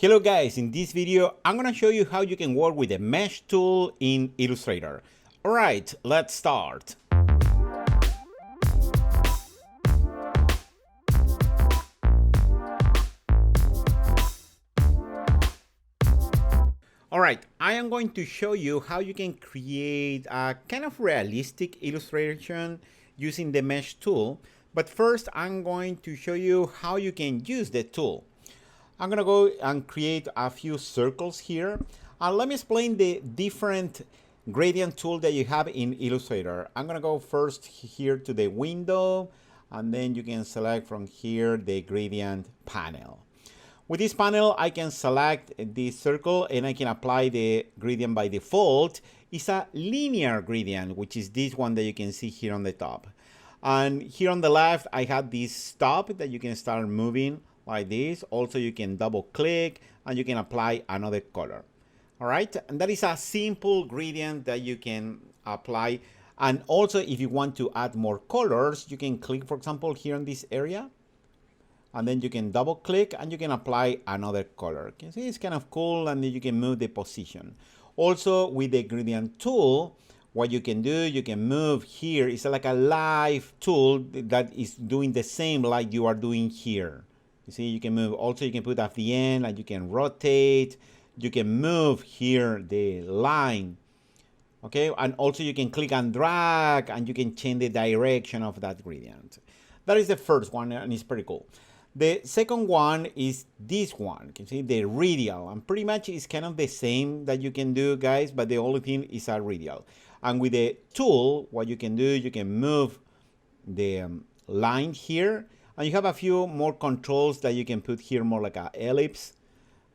Hello guys, in this video I'm gonna show you how you can work with the mesh tool in Illustrator. Alright, let's start. Alright, I am going to show you how you can create a kind of realistic illustration using the mesh tool. But first I'm going to show you how you can use the tool. I'm gonna go and create a few circles here. Let me explain the different gradient tool that you have in Illustrator. I'm gonna go first here to the window, and then you can select from here the gradient panel. With this panel, I can select this circle and I can apply the gradient by default. It's a linear gradient, which is this one that you can see here on the top. And here on the left, I have this stop that you can start moving like this. Also, you can double click and you can apply another color. All right, and that is a simple gradient that you can apply. And also, if you want to add more colors, you can click, for example, here in this area, and then you can double click and you can apply another color. You can see it's kind of cool, and then you can move the position. Also, with the gradient tool, what you can do, you can move here. It's like a live tool that is doing the same like you are doing here. You see, you can move. Also, you can put at the end and you can rotate. You can move here the line. Okay, and also you can click and drag and you can change the direction of that gradient. That is the first one, and it's pretty cool. The second one is this one. You can see the radial, and pretty much it's kind of the same that you can do, guys, but the only thing is a radial. And with the tool, what you can do, you can move the line here, and you have a few more controls that you can put here, more like an ellipse.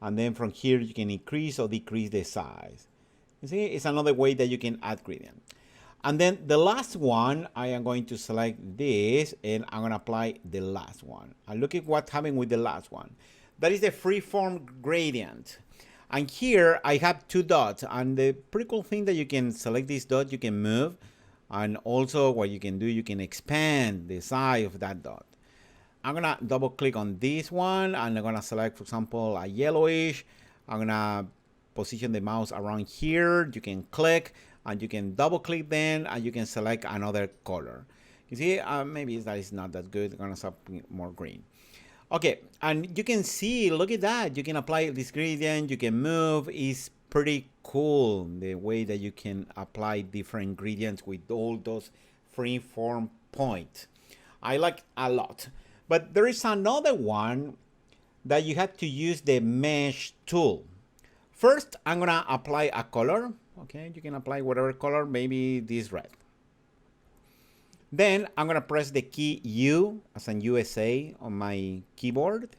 And then from here, you can increase or decrease the size. You see, it's another way that you can add gradient. And then the last one, I am going to select this and I'm going to apply the last one. And look at what's happening with the last one. That is the freeform gradient. And here I have two dots. And the pretty cool thing that you can select this dot, you can move. And also what you can do, you can expand the size of that dot. I'm gonna double click on this one and I'm gonna select, for example, a yellowish. I'm gonna position the mouse around here. You can click and you can double click then and you can select another color. You see, maybe that is not that good. I'm gonna stop more green. Okay, and you can see, look at that. You can apply this gradient, you can move. It's pretty cool the way that you can apply different gradients with all those freeform points. I like a lot. But there is another one that you have to use the mesh tool. First, I'm gonna apply a color. Okay, you can apply whatever color, maybe this red. Then I'm gonna press the key U as in USA on my keyboard.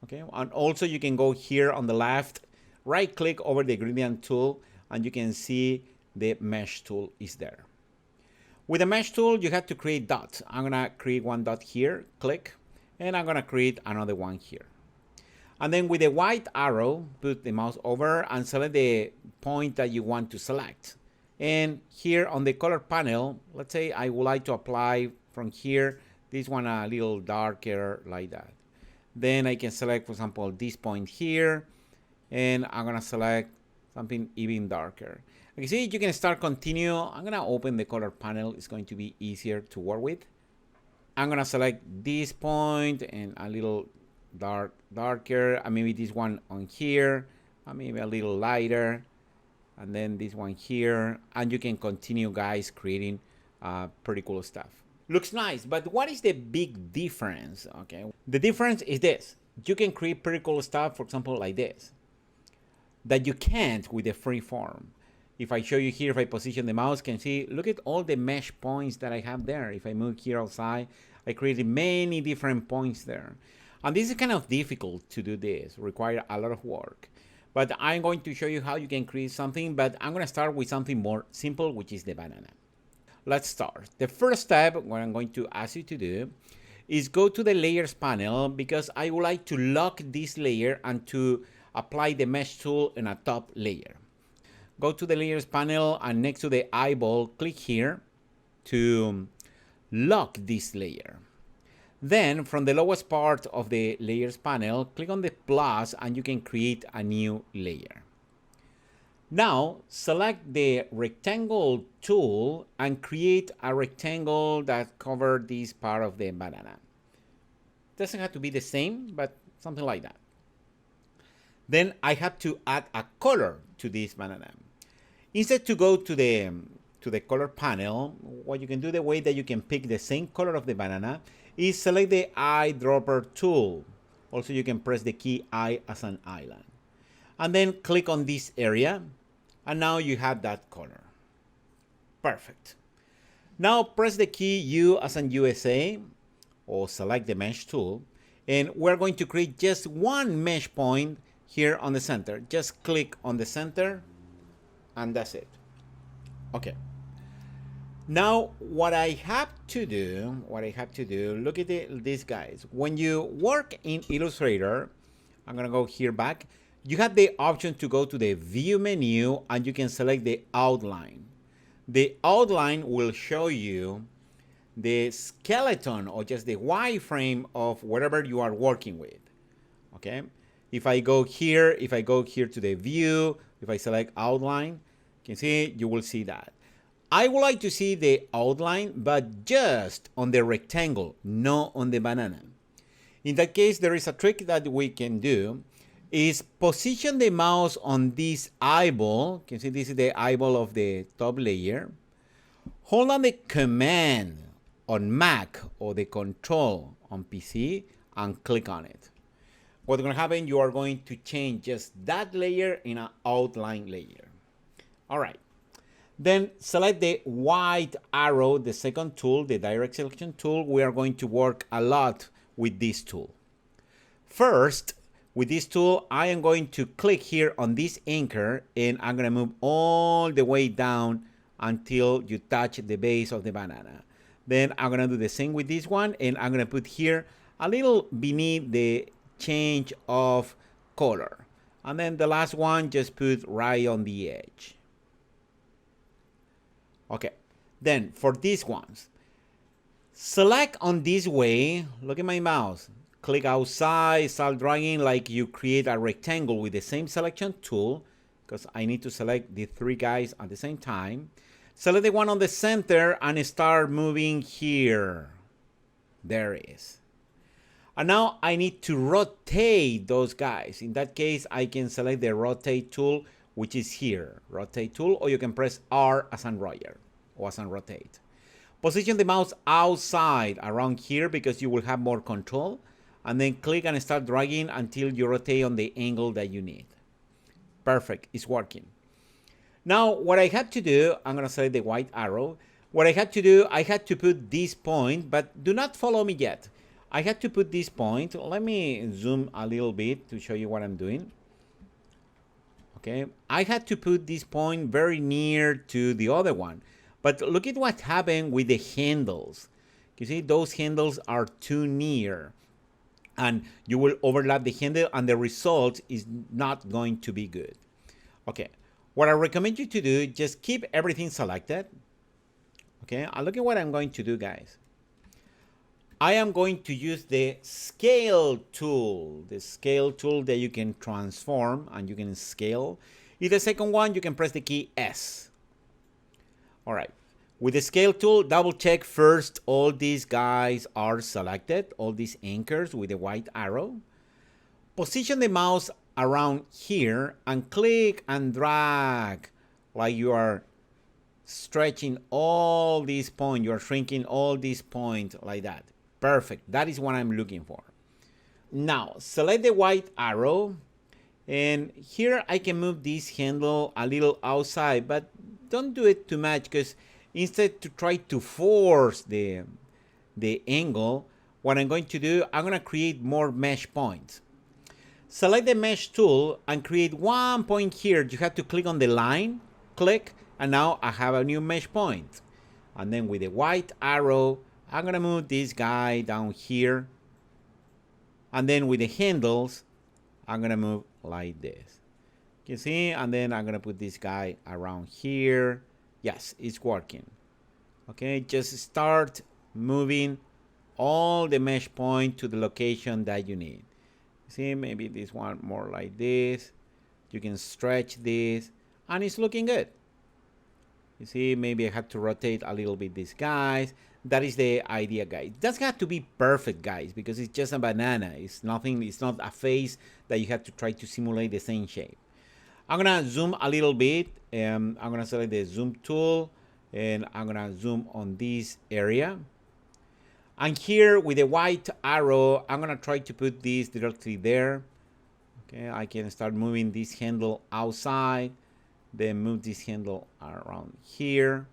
Okay, and also you can go here on the left, right click over the gradient tool, and you can see the mesh tool is there. With the mesh tool, you have to create dots. I'm gonna create one dot here, click, and I'm gonna create another one here. And then with the white arrow, put the mouse over and select the point that you want to select. And here on the color panel, let's say I would like to apply from here, this one a little darker like that. Then I can select, for example, this point here, and I'm gonna select something even darker. You see, you can start continue. I'm gonna open the color panel. It's going to be easier to work with. I'm gonna select this point and a little darker, and maybe this one on here, and maybe a little lighter, and then this one here, and you can continue, guys, creating pretty cool stuff. Looks nice, but what is the big difference? Okay, the difference is this: you can create pretty cool stuff, for example, like this, that you can't with the freeform. If I show you here, if I position the mouse, can see, look at all the mesh points that I have there. If I move here outside, I created many different points there. And this is kind of difficult to do this, require a lot of work. But I'm going to show you how you can create something, but I'm gonna start with something more simple, which is the banana. Let's start. The first step, what I'm going to ask you to do, is go to the layers panel, because I would like to lock this layer and to apply the mesh tool in a top layer. Go to the layers panel and next to the eyeball, click here to lock this layer. Then from the lowest part of the layers panel, click on the plus and you can create a new layer. Now select the rectangle tool and create a rectangle that covers this part of the banana. Doesn't have to be the same, but something like that. Then I have to add a color to this banana. Instead to go to the color panel, what you can do, the way that you can pick the same color of the banana, is select the eyedropper tool. Also you can press the key I as an island. And then click on this area, and now you have that color. Perfect. Now press the key U as in USA, or select the mesh tool, and we're going to create just one mesh point here on the center. Just click on the center, and that's it. Okay. Now what I have to do, look at these guys. When you work in Illustrator, I'm gonna go here back. You have the option to go to the view menu and you can select the outline. The outline will show you the skeleton or just the wireframe of whatever you are working with. Okay. If I go here to the view, if I select outline, you can see, you will see that. I would like to see the outline, but just on the rectangle, not on the banana. In that case, there is a trick that we can do, is position the mouse on this eyeball. You can see this is the eyeball of the top layer. Hold on the command on Mac or the control on PC and click on it. What's going to happen, you are going to change just that layer in an outline layer. All right. Then select the white arrow, the second tool, the direct selection tool. We are going to work a lot with this tool. First, with this tool, I am going to click here on this anchor and I'm going to move all the way down until you touch the base of the banana. Then I'm going to do the same with this one, and I'm going to put here a little beneath the change of color. And then the last one, just put right on the edge. Okay, then for these ones, select on this way, look at my mouse, click outside, start dragging like you create a rectangle with the same selection tool, because I need to select the three guys at the same time. Select the one on the center and start moving here. There it is. And now I need to rotate those guys. In that case, I can select the rotate tool, which is here, rotate tool, or you can press R as in Roger, or as in rotate. Position the mouse outside around here because you will have more control, and then click and start dragging until you rotate on the angle that you need. Perfect, it's working. Now, what I had to do, I'm gonna select the white arrow. What I had to do, I had to put this point, but do not follow me yet. I had to put this point. Let me zoom a little bit to show you what I'm doing. Okay, I had to put this point very near to the other one. But look at what happened with the handles. You see, those handles are too near. And you will overlap the handle and the result is not going to be good. Okay, what I recommend you to do, just keep everything selected. Okay, and look at what I'm going to do, guys. I am going to use the scale tool. The scale tool that you can transform and you can scale. In the second one, you can press the key S. All right. With the scale tool, double check first all these guys are selected, all these anchors with the white arrow. Position the mouse around here and click and drag like you are stretching all these points. You are shrinking all these points like that. Perfect. That is what I'm looking for. Now, select the white arrow. And here I can move this handle a little outside, but don't do it too much because instead to try to force the angle, what I'm going to do, I'm going to create more mesh points. Select the mesh tool and create one point here. You have to click on the line, click, and now I have a new mesh point. And then with the white arrow, I'm going to move this guy down here. And then with the handles, I'm going to move like this. You see? And then I'm going to put this guy around here. Yes, it's working. Okay, just start moving all the mesh point to the location that you need. See, maybe this one more like this. You can stretch this, and it's looking good. You see, maybe I have to rotate a little bit these guys. That is the idea, guys. It doesn't have to be perfect, guys, because it's just a banana. It's nothing, it's not a face that you have to try to simulate the same shape. I'm gonna zoom a little bit. I'm gonna select the zoom tool, and I'm gonna zoom on this area. And here with the white arrow, I'm gonna try to put this directly there. Okay, I can start moving this handle outside, then move this handle around here.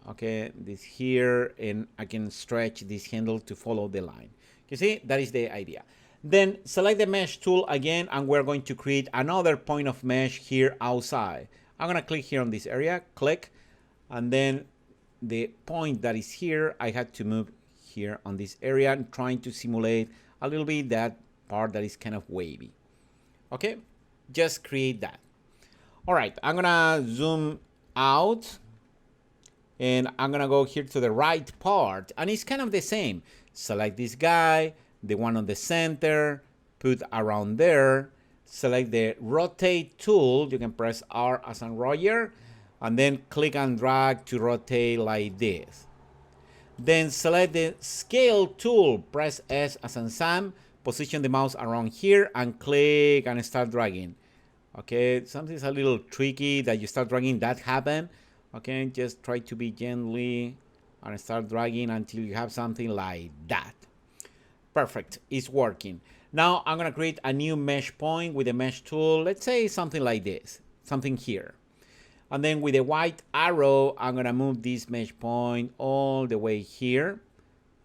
Okay, this here, and I can stretch this handle to follow the line. You see, that is the idea. Then select the mesh tool again, and we're going to create another point of mesh here outside. I'm gonna click here on this area, click, and then the point that is here, I had to move here on this area, and trying to simulate a little bit that part that is kind of wavy. Okay, just create that. All right, I'm gonna zoom out, and I'm gonna go here to the right part, and it's kind of the same. Select this guy, the one on the center, put around there, select the rotate tool. You can press R as in Roger, and then click and drag to rotate like this. Then select the scale tool, press S as in Sam, position the mouse around here, and click and start dragging. Okay, something's a little tricky that you start dragging, that happen. Okay, just try to be gently and start dragging until you have something like that. Perfect, it's working. Now I'm gonna create a new mesh point with the mesh tool. Let's say something like this, something here. And then with the white arrow, I'm gonna move this mesh point all the way here.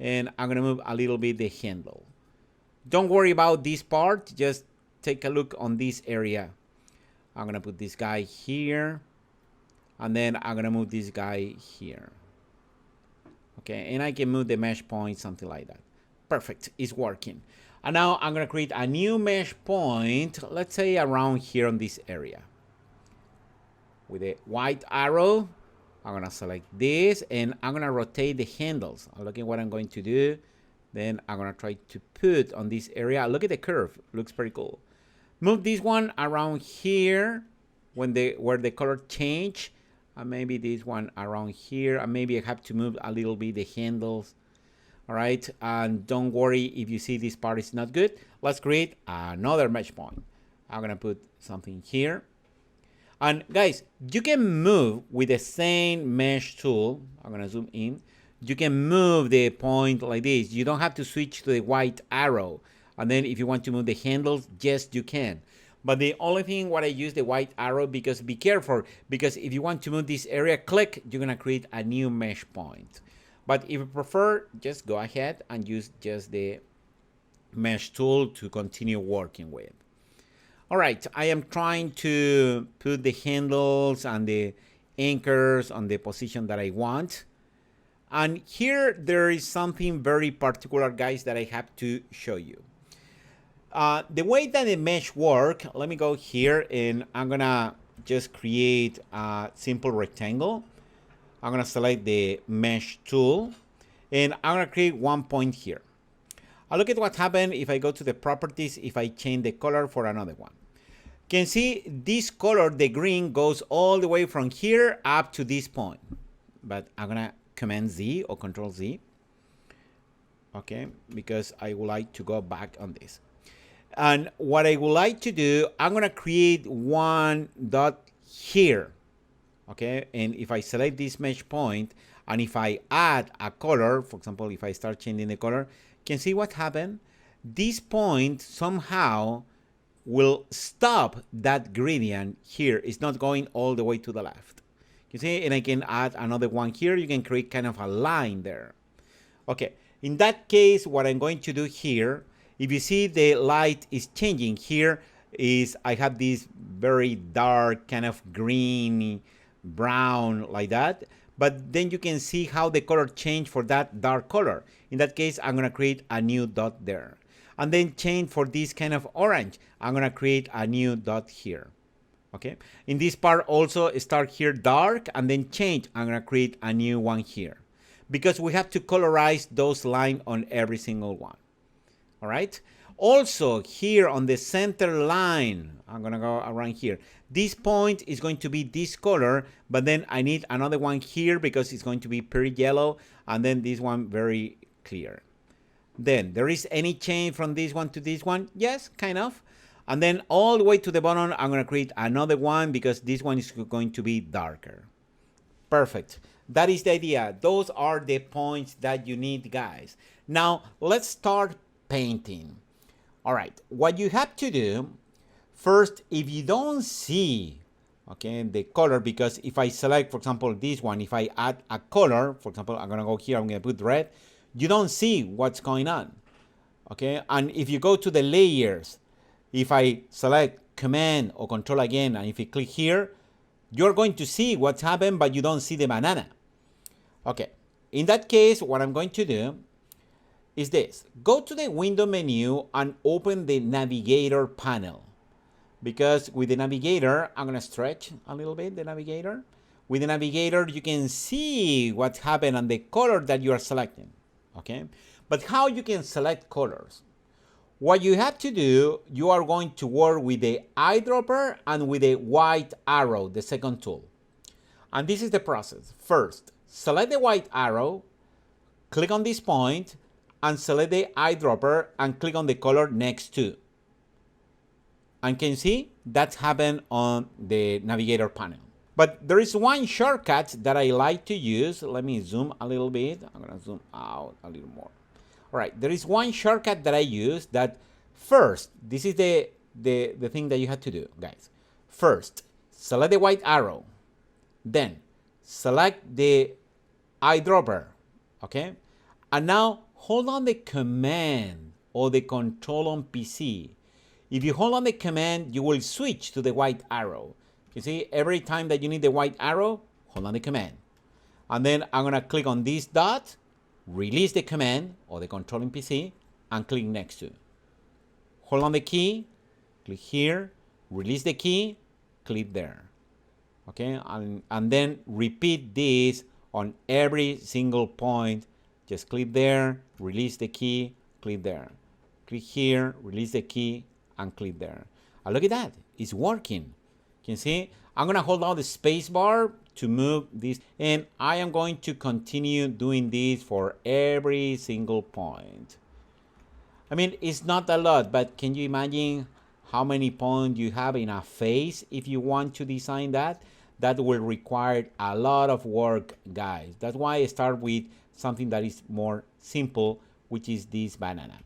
And I'm gonna move a little bit the handle. Don't worry about this part, just take a look on this area. I'm gonna put this guy here, and then I'm gonna move this guy here. Okay, and I can move the mesh point, something like that. Perfect, it's working. And now I'm gonna create a new mesh point, let's say around here on this area. With a white arrow, I'm gonna select this, and I'm gonna rotate the handles. Look at what I'm going to do. Then I'm gonna try to put on this area. Look at the curve, looks pretty cool. Move this one around here where the color change, and maybe this one around here, and maybe I have to move a little bit the handles. All right, and don't worry if you see this part is not good. Let's create another mesh point. I'm gonna put something here. And guys, you can move with the same mesh tool. I'm gonna zoom in. You can move the point like this. You don't have to switch to the white arrow. And then if you want to move the handles, yes, you can. But the only thing what I use the white arrow, because be careful, because if you want to move this area, click, you're gonna create a new mesh point. But if you prefer, just go ahead and use just the mesh tool to continue working with. All right, I am trying to put the handles and the anchors on the position that I want. And here there is something very particular, guys, that I have to show you. The way that the mesh work, let me go here, and I'm gonna just create a simple rectangle. I'm gonna select the mesh tool, and I'm gonna create one point here. Look at what happened if I go to the properties, if I change the color for another one. You can see this color, the green, goes all the way from here up to this point. But I'm gonna Command Z or Control Z. Okay, because I would like to go back on this. And what I would like to do, I'm gonna create one dot here. Okay, and if I select this mesh point, and if I add a color, for example, if I start changing the color, you can see what happened. This point somehow will stop that gradient here. It's not going all the way to the left. You see, and I can add another one here. You can create kind of a line there. Okay, in that case, what I'm going to do here, if you see the light is changing here, is I have this very dark kind of green, brown like that. But then you can see how the color changed for that dark color. In that case, I'm gonna create a new dot there. And then change for this kind of orange. I'm gonna create a new dot here. Okay, in this part also start here dark and then change. I'm gonna create a new one here. because we have to colorize those lines on every single one. All right. Also, here on the center line, I'm going to go around here. This point is going to be this color, but then I need another one here because it's going to be pretty yellow, and then this one very clear. Then there is any change from this one to this one? Yes, kind of. And then all the way to the bottom, I'm going to create another one because this one is going to be darker. Perfect. That is the idea. Those are the points that you need, guys. Now, let's start painting. All right. What you have to do, first, if you don't see, okay, the color, because if I select, for example, this one, if I add a color, for example, I'm going to go here, I'm going to put red, you don't see what's going on. Okay. And if you go to the layers, if I select Command or Control again, and if you click here, you're going to see what's happened, but you don't see the banana. Okay, in that case, what I'm going to do is this. Go to the window menu and open the navigator panel. Because with the navigator, I'm going to stretch a little bit the navigator. With the navigator, you can see what's happened and the color that you are selecting. Okay, but how you can select colors? What you have to do, you are going to work with the eyedropper and with the white arrow, the second tool. And this is the process. First, select the white arrow, click on this point, and select the eyedropper and click on the color next to. And can you see? That's happened on the navigator panel. But there is one shortcut that I like to use. Let me zoom a little bit. I'm going to zoom out a little more. All right, there is one shortcut that I use that first, this is the thing that you have to do, guys. First, select the white arrow. Then, select the eyedropper, okay? And now, hold on the command or the control on PC. If you hold on the command, you will switch to the white arrow. You see, every time that you need the white arrow, hold on the command. And then I'm going to click on this dot, release the command or the control in PC, and click next to. Hold on the key, click here, release the key, click there. Okay, and then repeat this on every single point. Just click there, release the key, click there. Click here, release the key, and click there. And look at that, it's working. Can you see? I'm gonna hold down the space bar to move this, and I am going to continue doing this for every single point. I mean, it's not a lot, but can you imagine how many points you have in a face if you want to design that? That will require a lot of work, guys. That's why I start with something that is more simple, which is this banana.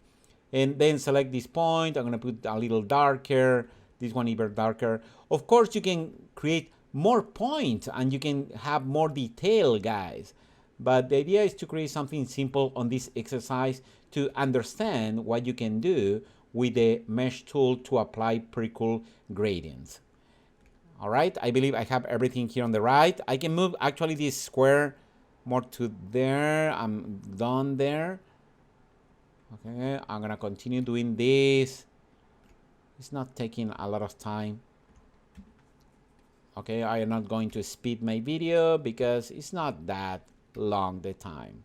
And then select this point. I'm gonna put a little darker, this one even darker. Of course, you can create more points and you can have more detail, guys. But the idea is to create something simple on this exercise to understand what you can do with the mesh tool to apply pretty cool gradients. All right, I believe I have everything here on the right. I can move actually this square more to there. I'm done there. Okay, I'm gonna continue doing this. It's not taking a lot of time. Okay, I am not going to speed my video because it's not that long the time.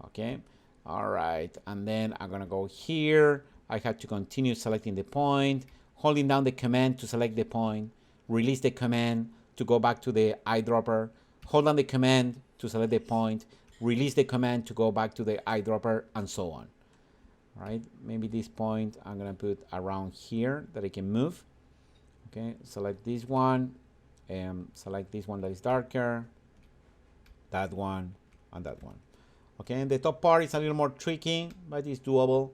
Okay, all right, and then I'm gonna go here. I have to continue selecting the point, holding down the command to select the point, release the command to go back to the eyedropper, hold down the command to select the point, release the command to go back to the eyedropper, and so on. All right, maybe this point I'm gonna put around here that I can move. Okay, select this one, and select this one that is darker, that one, and that one. Okay, and the top part is a little more tricky, but it's doable.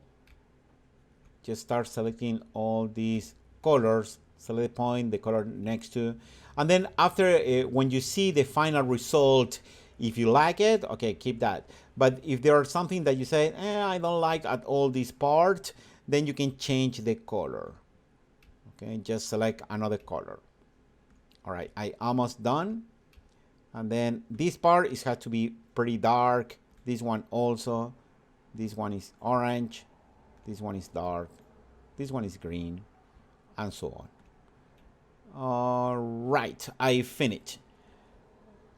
Just start selecting all these colors, select the point, the color next to, and then after, when you see the final result, if you like it, okay, keep that. But if there is something that you say, I don't like at all this part, then you can change the color. Okay, just select another color. All right, I almost done. And then this part has to be pretty dark. This one also. This one is orange. This one is dark. This one is green, and so on. All right, I finished.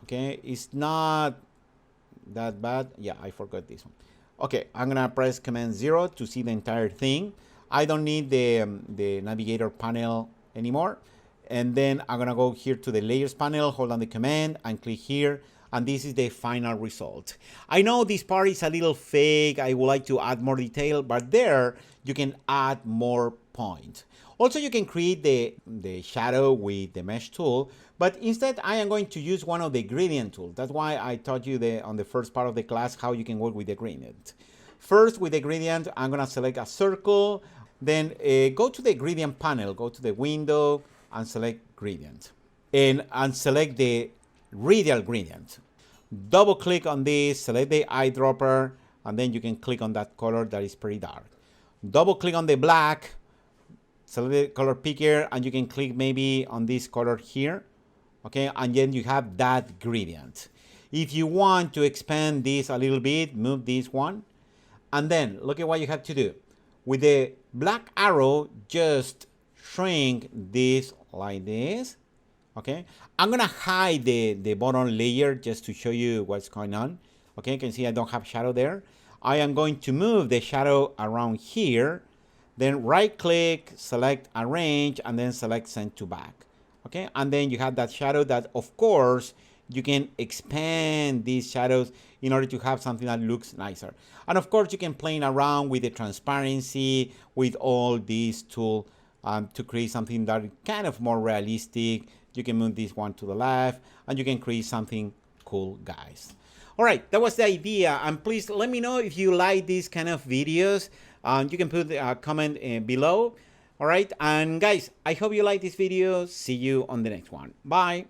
Okay, it's not that bad. Yeah, I forgot this one. Okay, I'm gonna press Command 0 to see the entire thing. I don't need the navigator panel anymore. And then I'm gonna go here to the layers panel, hold on the command and click here. And this is the final result. I know this part is a little fake. I would like to add more detail, but there you can add more points. Also, you can create the shadow with the mesh tool, but instead I am going to use one of the gradient tools. That's why I taught you on the first part of the class how you can work with the gradient. First, with the gradient, I'm gonna select a circle, then go to the gradient panel, go to the window and select gradient. And select the radial gradient. Double click on this, select the eyedropper, and then you can click on that color that is pretty dark. Double click on the black, select the color picker, and you can click maybe on this color here, okay, and then you have that gradient. If you want to expand this a little bit, move this one, and then look at what you have to do. With the black arrow, just shrink this like this, okay. I'm gonna hide the bottom layer just to show you what's going on. Okay, you can see I don't have shadow there. I am going to move the shadow around here, then right click, select arrange, and then select send to back. Okay, and then you have that shadow that of course you can expand these shadows in order to have something that looks nicer. And of course you can play around with the transparency with all these tools to create something that is kind of more realistic. You can move this one to the left and you can create something cool, guys. All right, that was the idea. And please let me know if you like these kind of videos. You can put a comment below. All right, and guys, I hope you like this video. See you on the next one. Bye.